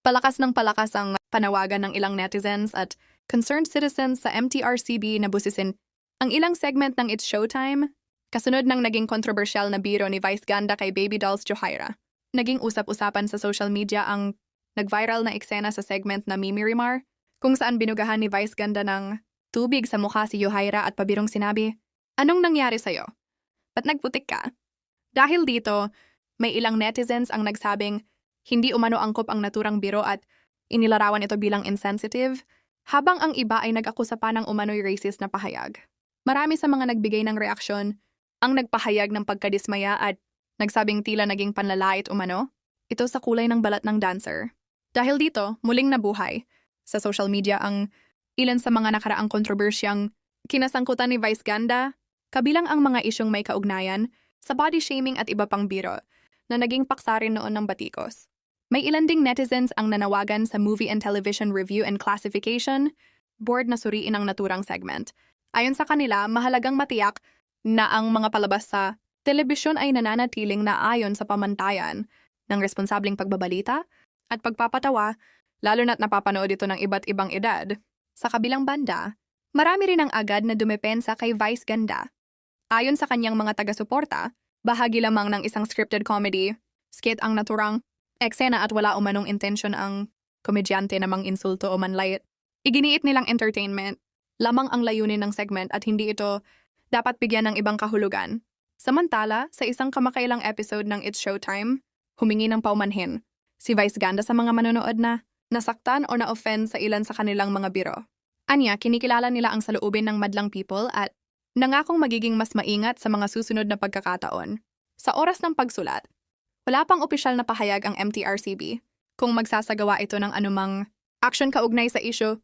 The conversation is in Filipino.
Palakas ng palakas ang panawagan ng ilang netizens at concerned citizens sa MTRCB na busisin ang ilang segment ng It's Showtime, kasunod ng naging kontrobersyal na biro ni Vice Ganda kay Baby Dolls Johaira. Naging usap-usapan sa social media ang nag-viral na eksena sa segment na Mimi Rimar, kung saan binugahan ni Vice Ganda ng tubig sa mukha si Johaira at pabirong sinabi, "Anong nangyari sa'yo? Ba't nagputik ka?" Dahil dito, may ilang netizens ang nagsabing hindi umano angkop ang naturang biro at inilarawan ito bilang insensitive, habang ang iba ay nag-akusa pa ng umano'y racist na pahayag. Marami sa mga nagbigay ng reaksyon ang nagpahayag ng pagkadismaya at nagsabing tila naging panlalait umano, ito sa kulay ng balat ng dancer. Dahil dito, muling nabuhay sa social media ang ilan sa mga nakaraang kontrobersyang kinasangkutan ni Vice Ganda, kabilang ang mga isyong may kaugnayan sa body shaming at iba pang biro na naging paksa rin noon ng batikos. May ilan ding netizens ang nanawagan sa Movie and Television Review and Classification Board na suriin ang naturang segment. Ayon sa kanila, mahalagang matiyak na ang mga palabas sa telebisyon ay nananatiling naayon sa pamantayan ng responsableng pagbabalita at pagpapatawa, lalo na't napapanood ito ng iba't ibang edad. Sa kabilang banda, marami rin ang agad na dumepensa kay Vice Ganda. Ayon sa kanyang mga taga-suporta, bahagi lamang ng isang scripted comedy, skit ang naturang eksena at wala umanong intensyon ang komedyante na mang-insulto o manlait. Iginiit nilang entertainment, lamang ang layunin ng segment at hindi ito dapat bigyan ng ibang kahulugan. Samantala, sa isang kamakailang episode ng It's Showtime, humingi ng paumanhin si Vice Ganda sa mga manonood na nasaktan o na-offend sa ilan sa kanilang mga biro. Anya, kinikilala nila ang saloobin ng madlang people at nangakong magiging mas maingat sa mga susunod na pagkakataon. Sa oras ng pagsulat, wala pang opisyal na pahayag ang MTRCB kung magsasagawa ito ng anumang action kaugnay sa isyu